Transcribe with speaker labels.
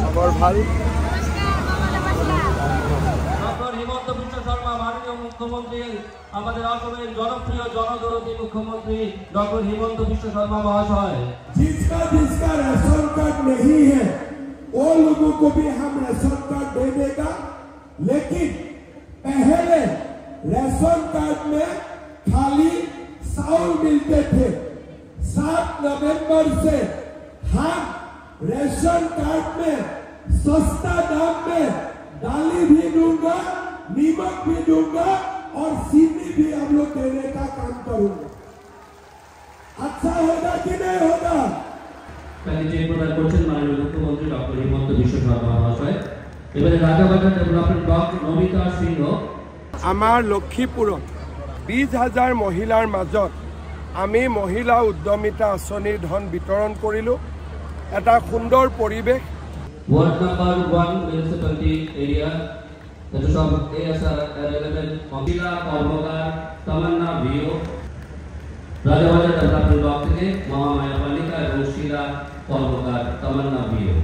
Speaker 1: খবর ভাল।
Speaker 2: ডক্টর হিমন্ত বিশ্ব শর্মা মাননীয় মুখ্যমন্ত্রী, আমাদের অসমের জনপ্রিয় জনদরদী মুখ্যমন্ত্রী डॉक्टर हिमंत विश्व शर्मा महाशय।
Speaker 3: जिसका राशन कार्ड नहीं है वो लोगों को भी हम राशन कार्ड दे देगा, लेकिन पहले राशन कार्ड में खाली चावल मिलते थे। 7 नवंबर से हम राशन कार्ड में सस्ता दाम में दाली भी दूंगा, नीमक भी दूंगा और चीनी भी हम लोग देने का काम करूंगा। अच्छा होगा कि नहीं होगा?
Speaker 2: प्रदान करছেন माननीय मुख्यमंत्री डॉक्टर हिमंत विश्व शर्मा महाशय। এবারে রাজাবাজার ডেভেলপমেন্ট ব্লক নমিতা সিংহ।
Speaker 1: আমাৰ লক্ষীপুৰত 20,000 মহিলাৰ মাজত আমি মহিলা উদ্যমিতা আঁচনিৰ ধন বিতৰণ কৰিলোঁ। এটা সুন্দৰ পৰিৱেশ।
Speaker 2: ওয়ার্ড নাম্বার 1 মিউনিসিপ্যালিটি এরিয়া এটা সব এএসআর রিলেভেন্ট মহিলা কর্মকার তমান্না ভিও। রাজাবাজার ডেভেলপমেন্ট ব্লক থেকে মহামায়া পালিকা এবং শিলা কর্মকার তমান্না ভিও।